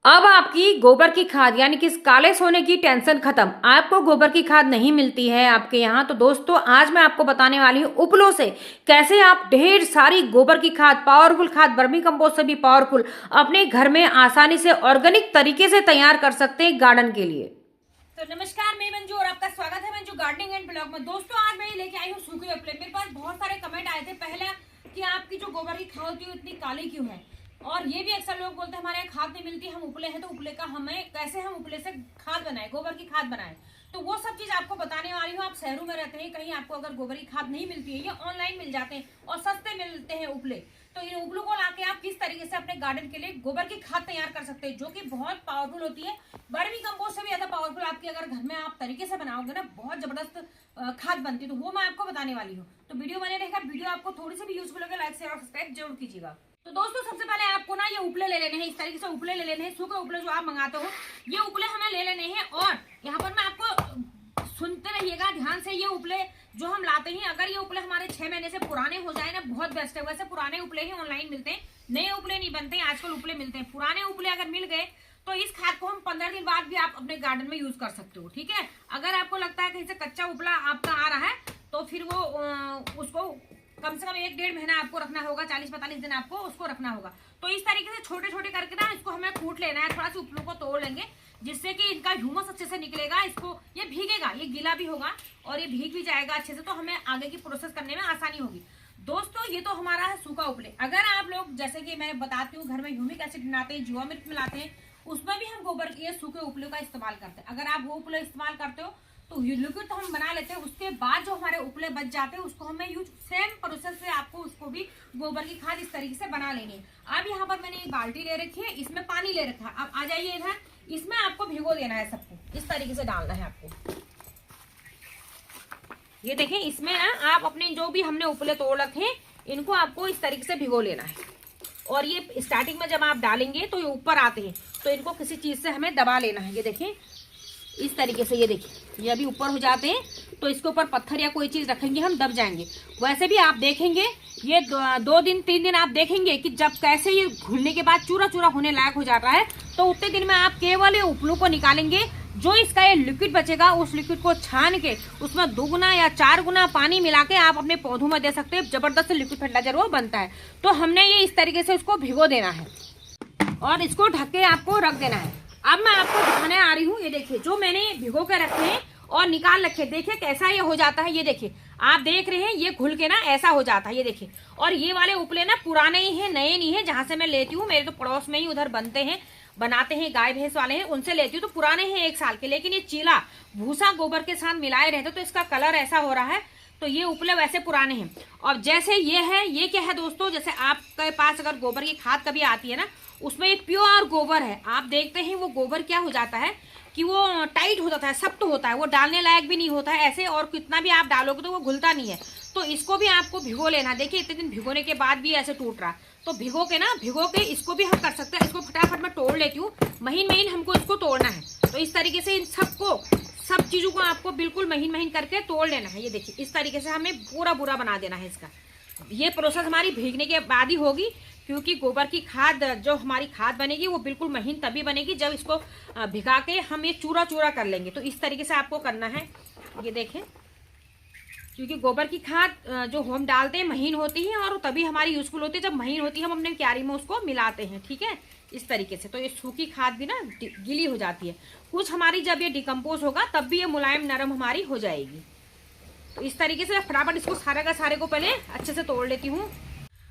अब आपकी गोबर की खाद यानी कि काले सोने की टेंशन खत्म। आपको गोबर की खाद नहीं मिलती है आपके यहाँ, तो दोस्तों आज मैं आपको बताने वाली हूँ उपलों से कैसे आप ढेर सारी गोबर की खाद, पावरफुल खाद, वर्मी कंपोस्ट से भी पावरफुल अपने घर में आसानी से ऑर्गेनिक तरीके से तैयार कर सकते हैं गार्डन के लिए। तो नमस्कार, मैं मंजू और आपका स्वागत है मंजू गार्डनिंग एंड ब्लॉग में। दोस्तों आज मैं लेके आई हूँ सूखे उपले। मेरे पास बहुत सारे कमेंट आए थे पहले कि आपकी जो गोबर की खाद होती है इतनी काली क्यों है, और ये भी अक्सर लोग बोलते हैं हमारे यहाँ खाद नहीं मिलती, हम उपले हैं तो उपले का हमें कैसे हम उपले से खाद बनाए, गोबर की खाद बनाए। तो वो सब चीज आपको बताने वाली हूँ। आप शहरों में रहते हैं, कहीं आपको अगर गोबर की खाद नहीं मिलती है, ये ऑनलाइन मिल जाते हैं और सस्ते मिलते हैं उपले, तो इन उपलों को लाके आप किस तरीके से अपने गार्डन के लिए गोबर की खाद तैयार कर सकते हैं, जो कि बहुत पावरफुल होती है। वर्मी कंपोस्ट से भी ज्यादा पावरफुल आपकी अगर घर में आप तरीके से बनाओगे ना, बहुत जबरदस्त खाद बनती है। तो वो मैं आपको बताने वाली हूँ, तो वीडियो बने रहेगा। वीडियो आपको थोड़ी सी भी यूजफुल लगे, लाइक शेयर और सब्सक्राइब जरूर कीजिएगा। तो दोस्तों सबसे पहले आपको ना ये उपले ले लेने हैं, इस तरीके से उपले ले लेने हैं। सूखे उपले जो आप मंगाते हो ये उपले हमें ले लेने हैं। और यहाँ पर मैं आपको सुनते रहिएगा ध्यान से। ये उपले जो हम लाते हैं, अगर ये उपले हमारे 6 महीने से पुराने हो जाए ना, बहुत बेस्ट है। वैसे पुराने उपले ही ऑनलाइन मिलते हैं, नए उपले नहीं बनते हैं, आजकल उपले मिलते हैं। पुराने उपले अगर मिल गए तो इस खाद को हम 15 दिन बाद भी आप अपने गार्डन में यूज कर सकते हो, ठीक है। अगर आपको लगता है कहीं से कच्चा उपला आपका आ रहा है तो फिर वो उसको कम से कम 1-1.5 महीना आपको रखना होगा, 40-45 दिन आपको उसको रखना होगा। तो इस तरीके से छोटे छोटे करके ना इसको हमें कूट लेना है, थोड़ा सा उपलों को तोड़ लेंगे जिससे कि इनका ह्यूमस अच्छे से निकलेगा। इसको ये भीगेगा, ये गीला भी होगा और ये भीग भी जाएगा अच्छे से, तो हमें आगे की प्रोसेस करने में आसानी होगी। दोस्तों ये तो हमारा है सूखा उपले। अगर आप लोग जैसे कि मैं बताती हूँ घर में ह्यूमिक एसिड बनाते हैं, जीवामृत मिलाते हैं, उसमें भी हम गोबर के सूखे उपले का इस्तेमाल करते हैं। अगर आप वो उपले इस्तेमाल करते हो तो लिक्विड तो हम बना लेते हैं, उसके बाद जो हमारे उपले बच जाते हैं उसको हमें यूज सेम प्रोसेस से आपको उसको भी गोबर की खाद इस तरीके से बना लेनी है। अब यहाँ पर मैंने एक बाल्टी ले रखी है, इसमें पानी ले रखा है। अब आ जाइए इधर, इसमें आपको भिगो देना है, सबको इस तरीके से डालना है आपको। ये देखें, इसमें ना आप अपने जो भी हमने उपले तोड़ रखे हैं इनको आपको इस तरीके से भिगो लेना है। और ये स्टार्टिंग में जब आप डालेंगे तो ये ऊपर आते हैं, तो इनको किसी चीज से हमें दबा लेना है। ये देखें इस तरीके से, ये देखिए ये अभी ऊपर हो जाते हैं, तो इसके ऊपर पत्थर या कोई चीज रखेंगे हम, दब जाएंगे। वैसे भी आप देखेंगे ये 2 दिन 3 दिन आप देखेंगे कि जब कैसे ये घुलने के बाद चूरा चूरा होने लायक हो जाता है, तो उतने दिन में आप केवल ये उपलों को निकालेंगे। जो इसका ये लिक्विड बचेगा उस लिक्विड को छान के उसमें 2 गुना या 4 गुना पानी मिला के आप अपने पौधों में दे सकते हैं। जबरदस्त लिक्विड फर्टिलाइजर वो बनता है। तो हमने ये इस तरीके से उसको भिगो देना है और इसको ढक के आपको रख देना है। अब मैं आपको दिखाने आ रही हूँ, ये देखिए जो मैंने भिगो के रखे हैं और निकाल रखे, देखिए कैसा ये हो जाता है। ये देखिए आप देख रहे हैं ये घुल के ना ऐसा हो जाता है, ये देखिए। और ये वाले उपले ना पुराने ही हैं, नए नहीं है। जहां से मैं लेती हूँ, मेरे तो पड़ोस में ही उधर बनाते हैं गाय भैंस वाले हैं, उनसे लेती हूँ, तो पुराने हैं 1 साल के। लेकिन ये चीला भूसा गोबर के साथ मिलाए रहते तो इसका कलर ऐसा हो रहा है। तो ये उपले वैसे पुराने हैं। और जैसे ये है, ये क्या है दोस्तों, जैसे आपके पास अगर गोबर की खाद कभी आती है ना, उसमें एक प्योर गोबर है। आप देखते हैं वो गोबर क्या हो जाता है कि वो टाइट हो जाता है, सख्त होता है, वो डालने लायक भी नहीं होता है ऐसे, और कितना भी आप डालोगे तो वो घुलता नहीं है। तो इसको भी आपको भिगो लेना। देखिए इतने दिन भिगोने के बाद भी ऐसे टूट रहा, तो भिगो के इसको भी हम कर सकते हैं। इसको फटाफट मैं तोड़ लेती हूँ, महीन महीन हमको इसको तोड़ना है। तो इस तरीके से इन सब चीजों को आपको बिल्कुल महीन महीन करके तोड़ लेना है। ये देखिए इस तरीके से हमें पूरा बुरा बना देना है इसका। ये प्रोसेस हमारी भीगने के बाद ही होगी, क्योंकि गोबर की खाद जो हमारी खाद बनेगी वो बिल्कुल महीन तभी बनेगी जब इसको भिगा के हम ये चूरा चूरा कर लेंगे। तो इस तरीके से आपको करना है। ये देखें, क्योंकि गोबर की खाद जो हम डालते हैं महीन होती है और तभी हमारी यूजफुल होती है। जब महीन होती है हम अपने क्यारी में उसको मिलाते हैं, ठीक है, इस तरीके से। तो ये सूखी खाद भी ना गीली हो जाती है कुछ हमारी, जब ये डिकम्पोज होगा तब भी ये मुलायम नरम हमारी हो जाएगी। तो इस तरीके से फटाफट इसको सारे का सारे को पहले अच्छे से तोड़ लेती हूँ।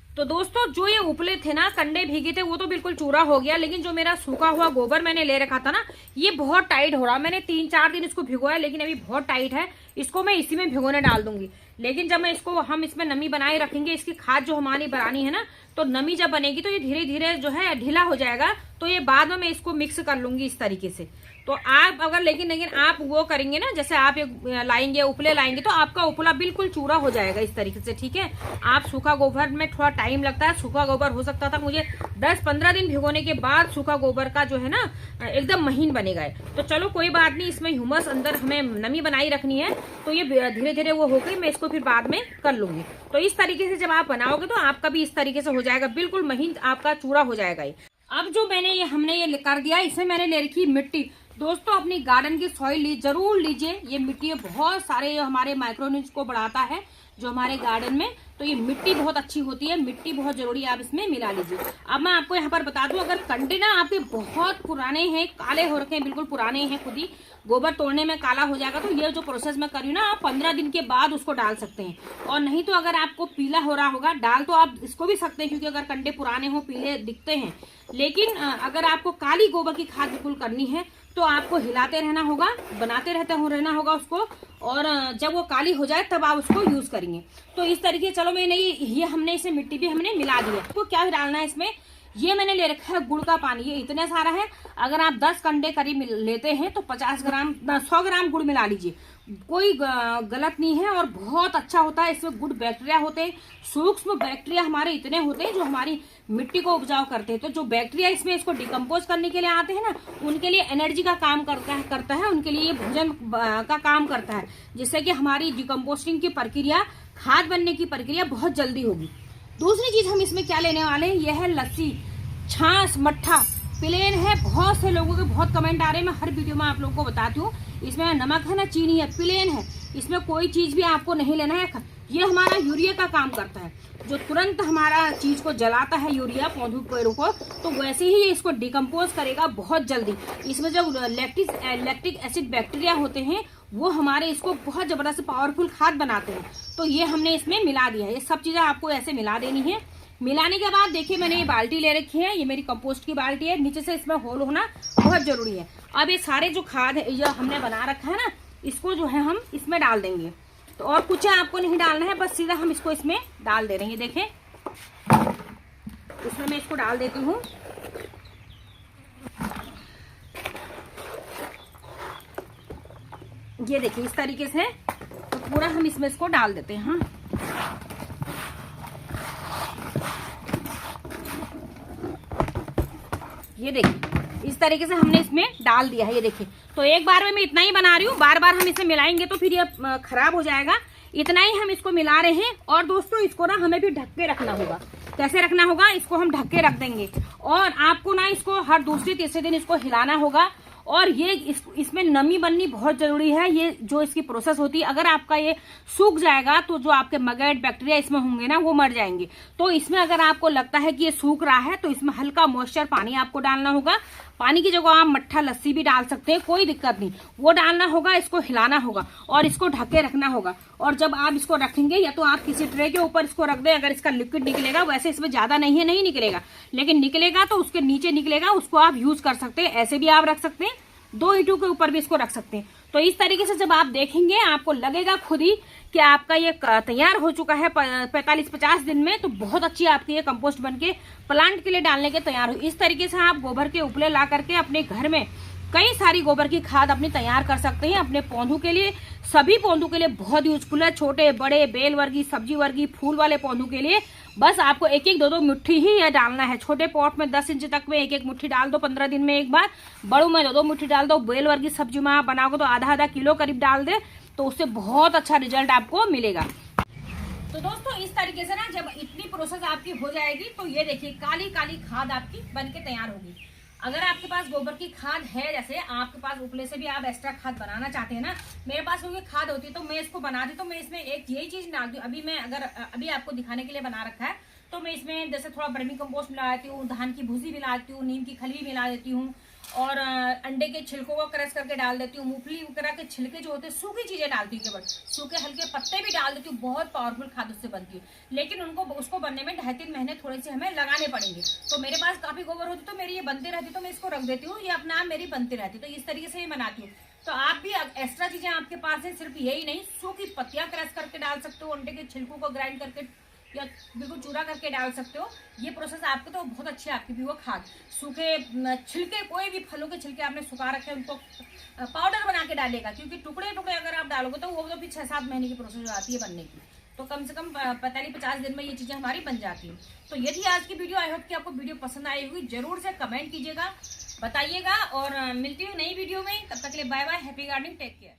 तो दोस्तों जो ये उपले थे ना, कंडे भीगे थे, वो तो बिल्कुल चूरा हो गया। लेकिन जो मेरा सूखा हुआ गोबर मैंने ले रखा था ना, ये बहुत टाइट हो रहा। मैंने 3-4 दिन इसको भिगोया, लेकिन अभी बहुत टाइट है। इसको मैं इसी में भिगोने डाल दूंगी। लेकिन जब मैं हम इसमें नमी बनाए रखेंगे, इसकी खाद जो हमारी बनानी है ना, तो नमी जब बनेगी तो ये धीरे धीरे जो है ढीला हो जाएगा। तो ये बाद में मैं इसको मिक्स कर लूंगी इस तरीके से। तो आप अगर लेकिन आप वो करेंगे ना, जैसे आप लाएंगे उपले लाएंगे, तो आपका उपला बिल्कुल चूरा हो जाएगा इस तरीके से, ठीक है। आप सूखा गोबर में थोड़ा टाइम लगता है। सूखा गोबर हो सकता था मुझे 10-15 दिन भिगोने के बाद सूखा गोबर का जो है ना एकदम महीन बनेगा। तो चलो कोई बात नहीं, इसमें ह्यूमस अंदर हमें नमी बनाई रखनी है, तो ये धीरे धीरे वो होगी। मैं इसको फिर बाद में कर लूंगी। तो इस तरीके से जब आप बनाओगे तो आपका भी इस तरीके से हो जाएगा, बिल्कुल महीन आपका चूरा हो जाएगा ये। अब जो हमने ये कर दिया, इसमें मैंने ले रखी मिट्टी। दोस्तों अपनी गार्डन की सॉइल जरूर लीजिए। ये मिट्टी बहुत सारे हमारे माइक्रोन्यूट्रिएंट्स को बढ़ाता है जो हमारे गार्डन में, तो ये मिट्टी बहुत अच्छी होती है, मिट्टी बहुत जरूरी है, आप इसमें मिला लीजिए। अब मैं आपको यहाँ पर बता दूं, अगर कंडे ना आपके बहुत पुराने हैं, काले हो रखे हैं, बिल्कुल पुराने हैं, खुद ही गोबर तोड़ने में काला हो जाएगा, तो ये जो प्रोसेस मैं कर रही हूँ ना, आप 15 दिन के बाद उसको डाल सकते हैं। और नहीं तो अगर आपको पीला हो रहा होगा, डाल तो आप इसको भी सकते हैं, क्योंकि अगर कंडे पुराने हो पीले दिखते हैं। लेकिन अगर आपको काली गोबर की खाद बिल्कुल करनी है तो आपको हिलाते रहना होगा, बनाते रहना होगा उसको, और जब वो काली हो जाए तब आप उसको यूज करेंगे। तो इस तरीके, चलो मैंने ये हमने इसे मिट्टी भी हमने मिला दी है। तो क्या डालना है इसमें, ये मैंने ले रखा है गुड़ का पानी, ये इतना सारा है। अगर आप 10 कंडे करीब लेते हैं तो 100 ग्राम गुड़ मिला लीजिए, कोई गलत नहीं है और बहुत अच्छा होता है। इसमें गुड बैक्टीरिया होते हैं, सूक्ष्म बैक्टीरिया हमारे इतने होते हैं जो हमारी मिट्टी को उपजाऊ करते हैं। तो जो बैक्टीरिया इसमें इसको डिकम्पोज करने के लिए आते हैं ना, उनके लिए एनर्जी का काम करता है, उनके लिए भोजन का काम करता है, जिससे कि हमारी डिकम्पोस्टिंग की प्रक्रिया, खाद बनने की प्रक्रिया बहुत जल्दी होगी। दूसरी चीज हम इसमें क्या लेने वाले हैं, यह है लस्सी, छाछ, मट्ठा। प्लेन है, बहुत से लोगों के बहुत कमेंट आ रहे हैं, मैं हर वीडियो में आप लोगों को बताती हूँ। इसमें नमक है ना चीनी है, प्लेन है, इसमें कोई चीज भी आपको नहीं लेना है। ये हमारा यूरिया का काम करता है, जो तुरंत हमारा चीज को जलाता है, यूरिया पौधों पेड़ों को, तो वैसे ही ये इसको डिकम्पोज करेगा बहुत जल्दी। इसमें जो लैक्टिक एसिड बैक्टीरिया होते हैं वो हमारे इसको बहुत जबरदस्त पावरफुल खाद बनाते हैं। तो ये हमने इसमें मिला दिया है। ये सब चीजें आपको ऐसे मिला देनी है। मिलाने के बाद देखिए मैंने ये बाल्टी ले रखी है, ये मेरी कंपोस्ट की बाल्टी है, नीचे से इसमें होल होना बहुत जरूरी है। अब ये सारे जो खाद है ये हमने बना रखा है ना, इसको जो है हम इसमें डाल देंगे। तो और कुछ आपको नहीं डालना है, बस सीधा हम इसको इसमें डाल दे रहे हैं। देखें, इसमें मैं इसको डाल देती हूँ। ये देखिए इस तरीके से, तो पूरा हम इसमें इसको डाल देते हैं। हाँ, ये देखिए इस तरीके से हमने इसमें डाल दिया है। ये देखिए, तो एक बार में मैं इतना ही बना रही हूँ, बार बार हम इसे मिलाएंगे तो फिर ये खराब हो जाएगा। इतना ही हम इसको मिला रहे हैं। और दोस्तों इसको ना हमें भी ढक के रखना होगा। कैसे रखना होगा, इसको हम ढक के रख देंगे और आपको ना इसको हर दूसरे तीसरे दिन इसको हिलाना होगा। और ये इसमें नमी बननी बहुत जरूरी है। ये जो इसकी प्रोसेस होती है, अगर आपका ये सूख जाएगा तो जो आपके मगैट बैक्टीरिया इसमें होंगे ना वो मर जाएंगे। तो इसमें अगर आपको लगता है कि ये सूख रहा है तो इसमें हल्का मॉइस्चर पानी आपको डालना होगा। पानी की जगह आप मट्ठा लस्सी भी डाल सकते हैं, कोई दिक्कत नहीं, वो डालना होगा। इसको हिलाना होगा और इसको ढक के रखना होगा। और जब आप इसको रखेंगे, या तो आप किसी ट्रे के ऊपर इसको रख दें, अगर इसका लिक्विड निकलेगा, वैसे इसमें ज्यादा नहीं है, नहीं निकलेगा, लेकिन निकलेगा तो उसके नीचे निकलेगा, उसको आप यूज कर सकते हैं। ऐसे भी आप रख सकते हैं, 2 ईंटों के ऊपर भी इसको रख सकते हैं। तो इस तरीके से जब आप देखेंगे आपको लगेगा खुद ही कि आपका ये तैयार हो चुका है 45-50 दिन में, तो बहुत अच्छी आपकी ये कंपोस्ट बनके प्लांट के लिए डालने के तैयार हो। इस तरीके से आप गोबर के उपले ला करके अपने घर में कई सारी गोबर की खाद अपनी तैयार कर सकते हैं अपने पौधों के लिए। सभी पौधों के लिए बहुत यूजफुल है, छोटे बड़े, बेल वर्गी, सब्जी वर्गी, फूल वाले पौधों के लिए। बस आपको 1-1, 2-2 मुट्ठी ही यह डालना है। छोटे पॉट में 10 इंच तक में 1-1 मुट्ठी डाल दो 15 दिन में एक बार, बड़ों में 2-2 मुट्ठी डाल दो। बेल वर्गी सब्जी में आप बनाओगे तो आधा किलो करीब डाल दे, तो उससे बहुत अच्छा रिजल्ट आपको मिलेगा। तो दोस्तों इस तरीके से ना जब इतनी प्रोसेस आपकी हो जाएगी तो ये देखिए काली काली खाद आपकी बनके तैयार होगी। अगर आपके पास गोबर की खाद है, जैसे आपके पास उपले से भी आप एक्स्ट्रा खाद बनाना चाहते हैं ना, मेरे पास क्योंकि खाद होती है तो मैं इसको बनाती, तो मैं इसमें एक यही चीज डालती हूँ। अभी मैं अभी आपको दिखाने के लिए बना रखा है, तो मैं इसमें जैसे थोड़ा वर्मी कंपोस्ट मिला देती हूँ, धान की भूसी मिला देती हूँ, नीम की खली मिला देती हूँ, और अंडे के छिलकों को क्रश करके डाल देती हूँ। मूंगफली वगैरह के छिलके जो होते हैं, सूखी चीजें डालती हूँ, केवल सूखे हल्के पत्ते भी डाल देती हूँ। बहुत पावरफुल खाद उससे बनती है, लेकिन उसको बनने में 2.5-3 महीने थोड़े से हमें लगाने पड़ेंगे। तो मेरे पास काफी गोबर होती तो मेरी ये बनती रहती, तो मैं इसको रख देती हूँ, ये अपना मेरी बनती रहती। तो इस तरीके से ये बनाती हूँ। तो आप भी एक्स्ट्रा चीजें आपके पास है, सिर्फ यही नहीं, सूखी पत्तियां क्रश करके डाल सकते हो, अंडे के छिलकों को ग्राइंड करके या बिल्कुल चूरा करके डाल सकते हो। ये प्रोसेस आपको तो बहुत अच्छी आपकी भी वो खाद। सूखे छिलके, कोई भी फलों के छिलके आपने सुखा रखे उनको पाउडर बना के डालेगा, क्योंकि टुकड़े टुकड़े अगर आप डालोगे तो वो तो फिर 6-7 महीने की प्रोसेस हो जाती है बनने की। तो कम से कम 45-50 दिन में ये चीजें हमारी बन जाती है। तो ये थी आज की वीडियो। आई होप कि आपको वीडियो पसंद आई होगी। जरूर से कमेंट कीजिएगा, बताइएगा, और मिलती हूँ नई वीडियो में। तब तक के लिए bye bye, happy gardening, take care.